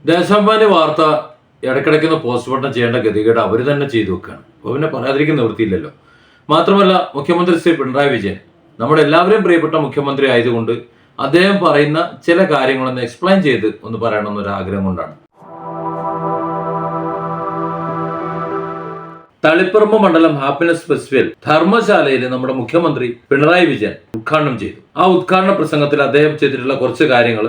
ദേശാഭിമാനി വാർത്ത ഇടയ്ക്കിടയ്ക്കൊന്ന് പോസ്റ്റ്മോർട്ടം ചെയ്യേണ്ട ഗതികേട് അവർ തന്നെ ചെയ്തു വെക്കുകയാണ്. അപ്പോൾ പിന്നെ പറയാതിരിക്കുന്ന നിവൃത്തിയില്ലല്ലോ. മാത്രമല്ല, മുഖ്യമന്ത്രി ശ്രീ പിണറായി വിജയൻ നമ്മുടെ എല്ലാവരെയും പ്രിയപ്പെട്ട മുഖ്യമന്ത്രി ആയതുകൊണ്ട് അദ്ദേഹം പറയുന്ന ചില കാര്യങ്ങളൊന്ന് എക്സ്പ്ലെയിൻ ചെയ്ത് ഒന്ന് പറയണമെന്നൊരു ആഗ്രഹം കൊണ്ടാണ്. തളിപ്പറമ്പ് മണ്ഡലം ഹാപ്പിനെസ് ഫെസ്റ്റിവൽ ധർമ്മശാലയിൽ നമ്മുടെ മുഖ്യമന്ത്രി പിണറായി വിജയൻ ഉദ്ഘാടനം ചെയ്തു. ആ ഉദ്ഘാടന പ്രസംഗത്തിൽ അദ്ദേഹം ചെയ്തിട്ടുള്ള കുറച്ച് കാര്യങ്ങൾ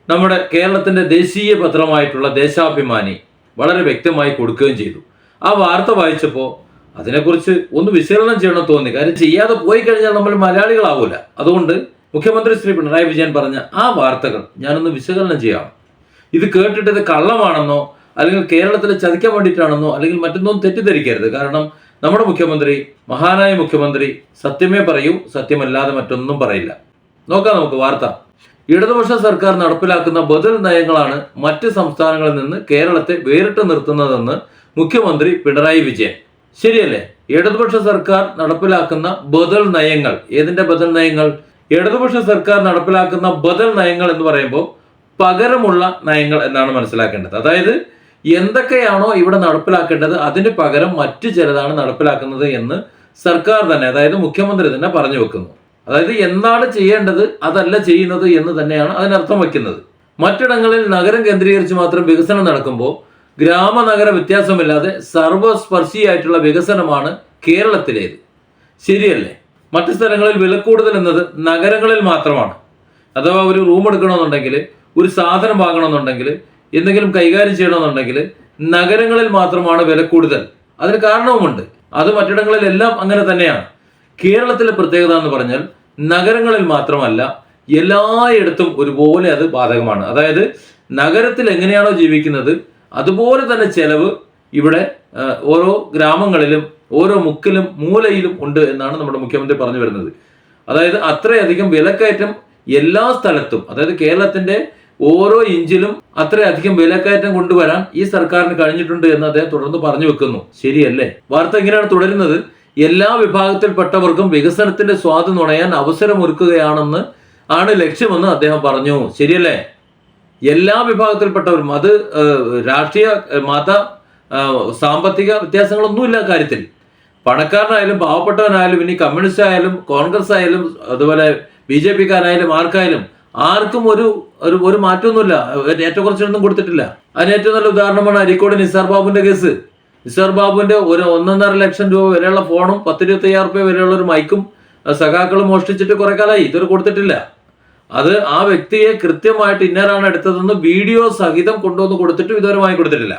നമ്മുടെ കേരളത്തിന്റെ ദേശീയ പത്രമായിട്ടുള്ള ദേശാഭിമാനി വളരെ വ്യക്തമായി കൊടുക്കുകയും ചെയ്തു. ആ വാർത്ത വായിച്ചപ്പോൾ അതിനെക്കുറിച്ച് ഒന്ന് വിശകലനം ചെയ്യണമെന്ന് തോന്നി. കാര്യം ചെയ്യാതെ പോയി കഴിഞ്ഞാൽ നമ്മൾ മലയാളികളാവൂല. അതുകൊണ്ട് മുഖ്യമന്ത്രി ശ്രീ പിണറായി വിജയൻ പറഞ്ഞ ആ വാർത്തകൾ ഞാനൊന്ന് വിശകലനം ചെയ്യാം. ഇത് കേട്ടിട്ട് ഇത് കള്ളമാണെന്നോ അല്ലെങ്കിൽ കേരളത്തിൽ ചതിക്കാൻ വേണ്ടിയിട്ടാണെന്നോ അല്ലെങ്കിൽ മറ്റൊന്നും തെറ്റിദ്ധരിക്കരുത്. കാരണം നമ്മുടെ മുഖ്യമന്ത്രി, മഹാനായ മുഖ്യമന്ത്രി, സത്യമേ പറയൂ, സത്യമല്ലാതെ മറ്റൊന്നും പറയില്ല. നോക്കാം നമുക്ക് വാർത്ത. ഇടതുപക്ഷ സർക്കാർ നടപ്പിലാക്കുന്ന ബദൽ നയങ്ങളാണ് മറ്റ് സംസ്ഥാനങ്ങളിൽ നിന്ന് കേരളത്തെ വേറിട്ട് നിർത്തുന്നതെന്ന് മുഖ്യമന്ത്രി പിണറായി വിജയൻ. ശരിയല്ലേ? ഇടതുപക്ഷ സർക്കാർ നടപ്പിലാക്കുന്ന ബദൽ നയങ്ങൾ. ഏതിന്റെ ബദൽ നയങ്ങൾ? ഇടതുപക്ഷ സർക്കാർ നടപ്പിലാക്കുന്ന ബദൽ നയങ്ങൾ എന്ന് പറയുമ്പോൾ പകരമുള്ള നയങ്ങൾ എന്നാണ് മനസ്സിലാക്കേണ്ടത്. അതായത് എന്തൊക്കെയാണോ ഇവിടെ നടപ്പിലാക്കേണ്ടത് അതിന് പകരം മറ്റു ചിലതാണ് നടപ്പിലാക്കുന്നത് എന്ന് സർക്കാർ തന്നെ, അതായത് മുഖ്യമന്ത്രി തന്നെ പറഞ്ഞു വെക്കുന്നു. അതായത് എന്താണ് ചെയ്യേണ്ടത് അതല്ല ചെയ്യുന്നത് എന്ന് തന്നെയാണ് അതിനർത്ഥം വയ്ക്കുന്നത്. മറ്റിടങ്ങളിൽ നഗരം കേന്ദ്രീകരിച്ച് മാത്രം വികസനം നടക്കുമ്പോൾ ഗ്രാമനഗര വ്യത്യാസമില്ലാതെ സർവസ്പർശിയായിട്ടുള്ള വികസനമാണ് കേരളത്തിലേത്. ശരിയല്ലേ? മറ്റു സ്ഥലങ്ങളിൽ വിലക്കൂടുതൽ എന്നത് നഗരങ്ങളിൽ മാത്രമാണ്. അഥവാ ഒരു റൂം എടുക്കണമെന്നുണ്ടെങ്കിൽ, ഒരു സാധനം വാങ്ങണമെന്നുണ്ടെങ്കിൽ, എന്തെങ്കിലും കൈകാര്യം ചെയ്യണമെന്നുണ്ടെങ്കിൽ നഗരങ്ങളിൽ മാത്രമാണ് വില കൂടുതൽ. അതിന് കാരണവുമുണ്ട്. അത് മറ്റിടങ്ങളിലെല്ലാം അങ്ങനെ തന്നെയാണ്. കേരളത്തിലെ പ്രത്യേകത എന്ന് പറഞ്ഞാൽ നഗരങ്ങളിൽ മാത്രമല്ല, എല്ലായിടത്തും ഒരുപോലെ അത് ബാധകമാണ്. അതായത് നഗരത്തിൽ എങ്ങനെയാണോ ജീവിക്കുന്നത് അതുപോലെ തന്നെ ചെലവ് ഇവിടെ ഓരോ ഗ്രാമങ്ങളിലും ഓരോ മുക്കിലും മൂലയിലും ഉണ്ട് എന്നാണ് നമ്മുടെ മുഖ്യമന്ത്രി പറഞ്ഞു വരുന്നത്. അതായത് അത്രയധികം വിലക്കയറ്റം എല്ലാ സ്ഥലത്തും, അതായത് കേരളത്തിന്റെ ഓരോ ഇഞ്ചിലും അത്രയധികം വിലക്കയറ്റം കൊണ്ടുവരാൻ ഈ സർക്കാരിന് കഴിഞ്ഞിട്ടുണ്ട് എന്ന് അദ്ദേഹം തുടർന്ന് പറഞ്ഞു വെക്കുന്നു. ശരിയല്ലേ? വാർത്ത ഇങ്ങനെയാണ് തുടരുന്നത്. എല്ലാ വിഭാഗത്തിൽപ്പെട്ടവർക്കും വികസനത്തിന്റെ സ്വാദ് നുണയാൻ അവസരമൊരുക്കുകയാണെന്ന് ആണ് ലക്ഷ്യമെന്ന് അദ്ദേഹം പറഞ്ഞു. ശരിയല്ലേ? എല്ലാ വിഭാഗത്തിൽപ്പെട്ടവരും, അത് രാഷ്ട്രീയ, മത, സാമ്പത്തിക വ്യത്യാസങ്ങളൊന്നുമില്ല കാര്യത്തിൽ. പണക്കാരനായാലും പാവപ്പെട്ടവനായാലും ഇനി കമ്മ്യൂണിസ്റ്റ് ആയാലും കോൺഗ്രസ് ആയാലും അതുപോലെ BJP-കാരായാലും ആർക്കും ഒരു മാറ്റമൊന്നുമില്ല. ഏറ്റക്കുറച്ചിലൊന്നും കൊടുത്തിട്ടില്ല. അതിന് ഏറ്റവും നല്ല ഉദാഹരണമാണ് അരീക്കോട് നിസാർ ബാബുവിന്റെ കേസ്. നിസാർ ബാബുവിന്റെ ഒരു 1.5 ലക്ഷം രൂപ വിലയുള്ള ഫോണും 10-25,000 രൂപ വിലയുള്ള ഒരു മൈക്കും സഖാക്കളും മോഷ്ടിച്ചിട്ട് കുറെ കാലമായി. ഇതൊരു കൊടുത്തിട്ടില്ല. അത് ആ വ്യക്തിയെ കൃത്യമായിട്ട് ഇന്നരാണ് എടുത്തതെന്ന് വീഡിയോ സഹിതം കൊണ്ടുവന്ന് കൊടുത്തിട്ടും ഇതുവരെ വാങ്ങി കൊടുത്തിട്ടില്ല.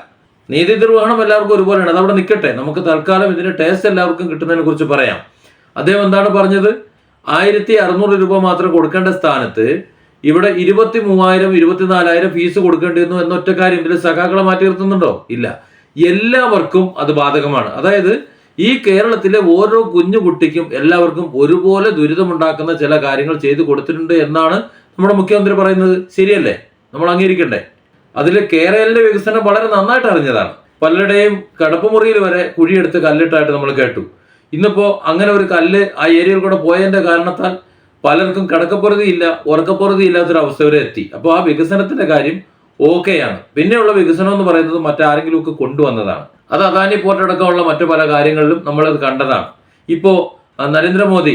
നീതി നിർവഹണം എല്ലാവർക്കും ഒരുപോലെയാണ്. അതവിടെ നിൽക്കട്ടെ. നമുക്ക് തൽക്കാലം ഇതിന്റെ ടേസ്റ്റ് എല്ലാവർക്കും കിട്ടുന്നതിനെ കുറിച്ച് പറയാം. അദ്ദേഹം എന്താണ് പറഞ്ഞത്? 1,600 രൂപ മാത്രം കൊടുക്കേണ്ട സ്ഥാനത്ത് ഇവിടെ 23,000 24,000 ഫീസ് കൊടുക്കേണ്ടി വന്നു എന്നൊറ്റ കാര്യം ഇതിൽ സഖാക്കളെ മാറ്റി നിർത്തുന്നുണ്ടോ? ഇല്ല. എല്ലാവർക്കും അത് ബാധകമാണ്. അതായത് ഈ കേരളത്തിലെ ഓരോ കുഞ്ഞു കുട്ടിക്കും എല്ലാവർക്കും ഒരുപോലെ ദുരിതമുണ്ടാക്കുന്ന ചില കാര്യങ്ങൾ ചെയ്തു കൊടുത്തിട്ടുണ്ട് എന്നാണ് നമ്മുടെ മുഖ്യമന്ത്രി പറയുന്നത്. ശരിയല്ലേ? നമ്മൾ അംഗീകരിക്കണ്ടേ? അതിൽ കേരളത്തിലെ വികസനം വളരെ നന്നായിട്ട് അറിഞ്ഞതാണ്. പലരുടെയും കടപ്പുമുറിയിൽ വരെ കുഴിയെടുത്ത് കല്ലിട്ടായിട്ട് നമ്മൾ കേട്ടു. ഇന്നിപ്പോ അങ്ങനെ ഒരു കല്ല് ആ ഏരിയയിൽ കൂടെ പോയതിന്റെ കാരണത്താൽ പലർക്കും കിടക്കപ്പുറതിയില്ല, ഉറക്കപ്പുറതി ഇല്ലാത്തൊരവസ്ഥ വരെ എത്തി. അപ്പോൾ ആ വികസനത്തിന്റെ കാര്യം ഓക്കെയാണ്. പിന്നെയുള്ള വികസനം എന്ന് പറയുന്നത് മറ്റാരെങ്കിലും ഒക്കെ കൊണ്ടുവന്നതാണ്. അത് അദാനി പോർട്ട് അടക്കമുള്ള മറ്റു പല കാര്യങ്ങളിലും നമ്മളത് കണ്ടതാണ്. ഇപ്പോ നരേന്ദ്രമോദി,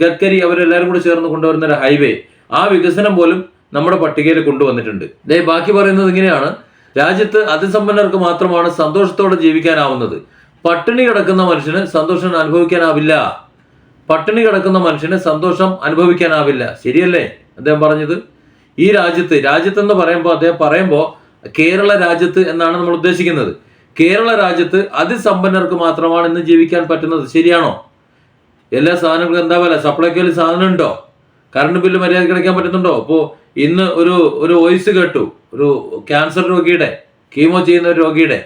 ഗഡ്കരി അവരെല്ലാവരും കൂടി ചേർന്ന് കൊണ്ടുവരുന്ന ഒരു ഹൈവേ, ആ വികസനം പോലും നമ്മുടെ പട്ടികയിൽ കൊണ്ടുവന്നിട്ടുണ്ട്. ബാക്കി പറയുന്നത് ഇങ്ങനെയാണ്: രാജ്യത്ത് അതിസമ്പന്നർക്ക് മാത്രമാണ് സന്തോഷത്തോടെ ജീവിക്കാനാവുന്നത്. പട്ടിണി കിടക്കുന്ന മനുഷ്യന് സന്തോഷം അനുഭവിക്കാനാവില്ല. പട്ടിണി കിടക്കുന്ന മനുഷ്യന് സന്തോഷം അനുഭവിക്കാനാവില്ല. ശരിയല്ലേ അദ്ദേഹം പറഞ്ഞത്? ഈ രാജ്യത്തെന്ന് പറയുമ്പോൾ കേരള രാജ്യത്ത് എന്നാണ് നമ്മൾ ഉദ്ദേശിക്കുന്നത്. കേരള രാജ്യത്ത് അതിസമ്പന്നർക്ക് മാത്രമാണ് ഇന്ന് ജീവിക്കാൻ പറ്റുന്നത്. ശരിയാണോ? എല്ലാ സാധനങ്ങൾക്കും എന്താ വില? സപ്ലൈക്കോയിൽ സാധനം ഉണ്ടോ? കറണ്ട് ബില്ല് മര്യാദയ്ക്ക് അടയ്ക്കാൻ പറ്റുന്നുണ്ടോ? ഇപ്പോൾ ഇന്ന് ഒരു വോയിസ് കേട്ടു. ഒരു ക്യാൻസർ രോഗിയുടെ, കീമോ ചെയ്യുന്ന ഒരു രോഗിയുടെ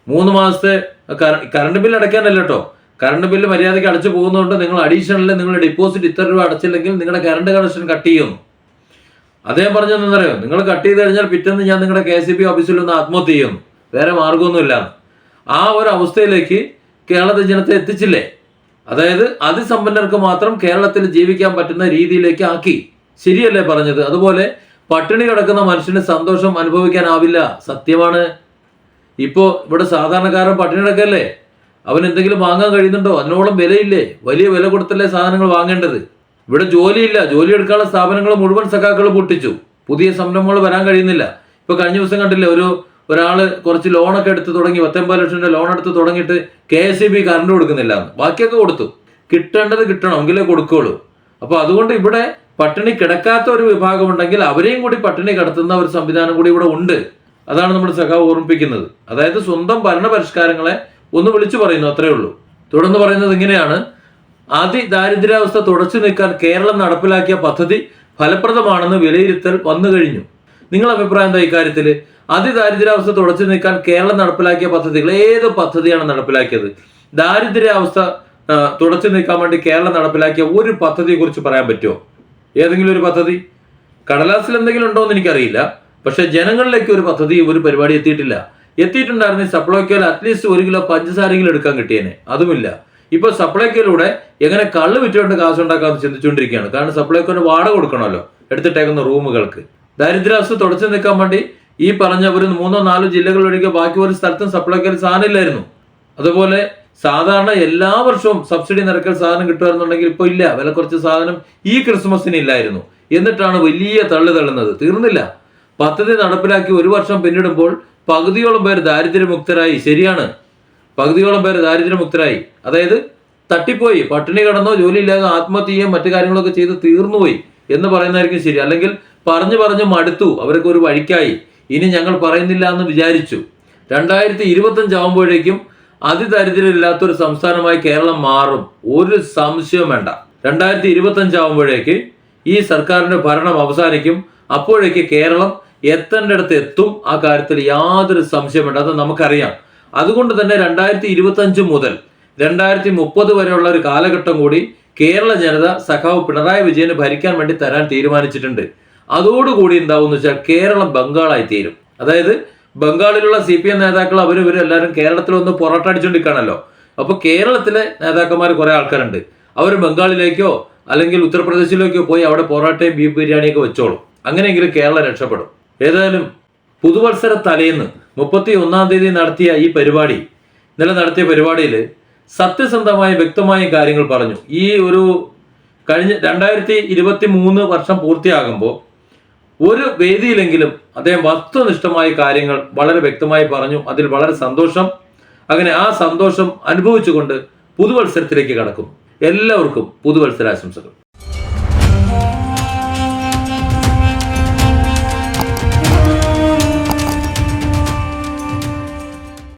3 മാസത്തെ കറണ്ട് ബില്ല് അടയ്ക്കാനല്ല കേട്ടോ, കറണ്ട് ബില്ല് മര്യാദയ്ക്ക് അടച്ചു പോകുന്നതുകൊണ്ട് നിങ്ങൾ അഡീഷണൽ നിങ്ങളുടെ ഡിപ്പോസിറ്റ് ഇത്ര രൂപ അടച്ചില്ലെങ്കിൽ നിങ്ങളുടെ കറണ്ട് കണക്ഷൻ കട്ട് ചെയ്യുന്നു. അദ്ദേഹം പറഞ്ഞതെന്നറിയോ? നിങ്ങൾ കട്ട് ചെയ്ത് കഴിഞ്ഞാൽ പിറ്റേന്ന് ഞാൻ നിങ്ങളുടെ KCB ഓഫീസിൽ ഒന്ന് ആത്മഹത്യ ചെയ്യുന്നു, വേറെ മാർഗമൊന്നുമില്ല. ആ ഒരു അവസ്ഥയിലേക്ക് കേരളത്തെ ജനത്തെ എത്തിച്ചില്ലേ? അതായത് അതിസമ്പന്നർക്ക് മാത്രം കേരളത്തിൽ ജീവിക്കാൻ പറ്റുന്ന രീതിയിലേക്ക് ആക്കി. ശരിയല്ലേ പറഞ്ഞത്? അതുപോലെ പട്ടിണി കിടക്കുന്ന മനുഷ്യന് സന്തോഷം അനുഭവിക്കാനാവില്ല. സത്യമാണ്. ഇപ്പോൾ ഇവിടെ സാധാരണക്കാരൻ പട്ടിണി കിടക്കല്ലേ, അവൻ എന്തെങ്കിലും വാങ്ങാൻ കഴിയുന്നുണ്ടോ? അതിനോളം വിലയില്ലേ? വലിയ വില കൊടുത്തല്ലേ സാധനങ്ങൾ വാങ്ങേണ്ടത്. ഇവിടെ ജോലിയില്ല, ജോലി എടുക്കാനുള്ള സ്ഥാപനങ്ങൾ മുഴുവൻ സഖാക്കൾ പൊട്ടിച്ചു. പുതിയ സംരംഭങ്ങൾ വരാൻ കഴിയുന്നില്ല. ഇപ്പൊ കഴിഞ്ഞ ദിവസം കണ്ടില്ലേ, ഒരാള് കുറച്ച് ലോണൊക്കെ എടുത്ത് തുടങ്ങി, 19 ലക്ഷം രൂപ ലോൺ എടുത്ത് തുടങ്ങിയിട്ട് KSEB കറണ്ട് കൊടുക്കുന്നില്ല എന്ന്. ബാക്കിയൊക്കെ കൊടുത്തു. കിട്ടേണ്ടത് കിട്ടണം, എങ്കിലേ കൊടുക്കുകയുള്ളൂ. അപ്പൊ അതുകൊണ്ട് ഇവിടെ പട്ടിണി കിടക്കാത്ത ഒരു വിഭാഗം ഉണ്ടെങ്കിൽ അവരെയും കൂടി പട്ടിണി കിടത്തുന്ന ഒരു സംവിധാനം കൂടി ഇവിടെ ഉണ്ട്. അതാണ് നമ്മുടെ സഖാവ് ഓർമ്മിപ്പിക്കുന്നത്. അതായത് സ്വന്തം ഭരണ പരിഷ്കാരങ്ങളെ ഒന്ന് വിളിച്ചു പറയുന്നു, അത്രേ ഉള്ളൂ. തുടർന്ന് പറയുന്നത് ഇങ്ങനെയാണ്: അതിദാരിദ്ര്യാവസ്ഥ തുടച്ചു നീക്കാൻ കേരളം നടപ്പിലാക്കിയ പദ്ധതി ഫലപ്രദമാണെന്ന് വിലയിരുത്തൽ വന്നു കഴിഞ്ഞു. നിങ്ങളുടെ അഭിപ്രായം എന്താ ഇക്കാര്യത്തിൽ? അതിദാരിദ്ര്യാവസ്ഥ തുടച്ചു നീക്കാൻ കേരളം നടപ്പിലാക്കിയ പദ്ധതികൾ ഏത് പദ്ധതിയാണ് നടപ്പിലാക്കിയത്? ദാരിദ്ര്യാവസ്ഥ തുടച്ചു നീക്കാൻ വേണ്ടി കേരളം നടപ്പിലാക്കിയ ഒരു പദ്ധതിയെ കുറിച്ച് പറയാൻ പറ്റുമോ? ഏതെങ്കിലും ഒരു പദ്ധതി കടലാസിൽ എന്തെങ്കിലും ഉണ്ടോ എന്ന് എനിക്കറിയില്ല. പക്ഷെ ജനങ്ങളിലേക്ക് ഒരു പദ്ധതി, ഒരു പരിപാടി എത്തിയിട്ടുണ്ടായിരുന്നെങ്കിൽ സപ്ലൈക്കോയിൽ അറ്റ്ലീസ്റ്റ് 1 കിലോ പഞ്ചസാരെങ്കിലും എടുക്കാൻ കിട്ടിയേനെ. അതുമില്ല. ഇപ്പൊ സപ്ലൈക്കോയിലൂടെ എങ്ങനെ കള്ള് വിറ്റുകൊണ്ട് കാശുണ്ടാക്കാമെന്ന് ചിന്തിച്ചുകൊണ്ടിരിക്കുകയാണ്. കാരണം സപ്ലൈക്കോന് വാടക കൊടുക്കണമല്ലോ എടുത്തിട്ടേക്കുന്ന റൂമുകൾക്ക്. ദാരിദ്ര്യാവസ്ഥ തുടച്ചു നിൽക്കാൻ വേണ്ടി ഈ പറഞ്ഞ ഒരു 3-4 ജില്ലകൾ ഒഴികെ ബാക്കി ഒരു സ്ഥലത്തും സപ്ലൈക്കോയിൽ സാധനം ഇല്ലായിരുന്നു. അതുപോലെ സാധാരണ എല്ലാ വർഷവും സബ്സിഡി നിരക്കിൽ സാധനം കിട്ടുമായിരുന്നുണ്ടെങ്കിൽ ഇപ്പോൾ ഇല്ല. വില കുറച്ച് സാധനം ഈ ക്രിസ്മസിന് ഇല്ലായിരുന്നു. എന്നിട്ടാണ് വലിയ തള്ളുന്നത്. തീർന്നില്ല. പദ്ധതി നടപ്പിലാക്കി 1 വർഷം പിന്നിടുമ്പോൾ പകുതിയോളം പേർ ദാരിദ്ര്യമുക്തരായി. ശരിയാണ്, പകുതിയോളം പേർ ദാരിദ്ര്യമുക്തരായി. അതായത് തട്ടിപ്പോയി, പട്ടിണി കിടന്നോ ജോലിയില്ലാതെ ആത്മഹത്യയും മറ്റു കാര്യങ്ങളൊക്കെ ചെയ്ത് തീർന്നുപോയി എന്ന് പറയുന്നതായിരിക്കും ശരി. അല്ലെങ്കിൽ പറഞ്ഞു മടുത്തു, അവർക്ക് ഒരു വഴിക്കായി, ഇനി ഞങ്ങൾ പറയുന്നില്ല എന്ന് വിചാരിച്ചു. 2025 ആകുമ്പോഴേക്കും അതിദരിദ്രമില്ലാത്തൊരു സംസ്ഥാനമായി കേരളം മാറും, ഒരു സംശയവും വേണ്ട. 2025 ആകുമ്പോഴേക്ക് ഈ സർക്കാരിന്റെ ഭരണം അവസാനിക്കും. അപ്പോഴേക്ക് കേരളം എത്തേണ്ടടുത്ത് എത്തും. ആ കാര്യത്തിൽ യാതൊരു സംശയം വേണ്ട, അത് നമുക്കറിയാം. അതുകൊണ്ട് തന്നെ 2025 മുതൽ 2030 വരെയുള്ള ഒരു കാലഘട്ടം കൂടി കേരള ജനത സഖാവ് പിണറായി വിജയന് ഭരിക്കാൻ വേണ്ടി തരാൻ തീരുമാനിച്ചിട്ടുണ്ട്. അതോടുകൂടി എന്താവും എന്ന് വെച്ചാൽ കേരളം ബംഗാളായി തീരും. അതായത് ബംഗാളിലുള്ള CPM നേതാക്കൾ അവരെല്ലാവരും കേരളത്തിൽ ഒന്ന് പൊറോട്ട അടിച്ചുകൊണ്ടിരിക്കുകയാണല്ലോ. അപ്പൊ കേരളത്തിലെ നേതാക്കന്മാർ കുറെ ആൾക്കാരുണ്ട്. അവർ ബംഗാളിലേക്കോ അല്ലെങ്കിൽ ഉത്തർപ്രദേശിലേക്കോ പോയി അവിടെ പൊറോട്ടയും ബീഫ് ബിരിയാണിയൊക്കെ വെച്ചോളും. അങ്ങനെയെങ്കിലും കേരളം രക്ഷപ്പെടും. ഏതായാലും പുതുവത്സര തലേന്ന് 31-ാം തീയതി നടത്തിയ ഈ പരിപാടി, ഇന്നലെ നടത്തിയ പരിപാടിയിൽ സത്യസന്ധമായ വ്യക്തമായ കാര്യങ്ങൾ പറഞ്ഞു. ഈ ഒരു കഴിഞ്ഞ 2023 വർഷം പൂർത്തിയാകുമ്പോൾ ഒരു വേദിയിലെങ്കിലും അദ്ദേഹം വസ്തുനിഷ്ഠമായ കാര്യങ്ങൾ വളരെ വ്യക്തമായി പറഞ്ഞു. അതിൽ വളരെ സന്തോഷം. അങ്ങനെ ആ സന്തോഷം അനുഭവിച്ചുകൊണ്ട് പുതുവത്സരത്തിലേക്ക് കടക്കും. എല്ലാവർക്കും പുതുവത്സരാശംസകൾ.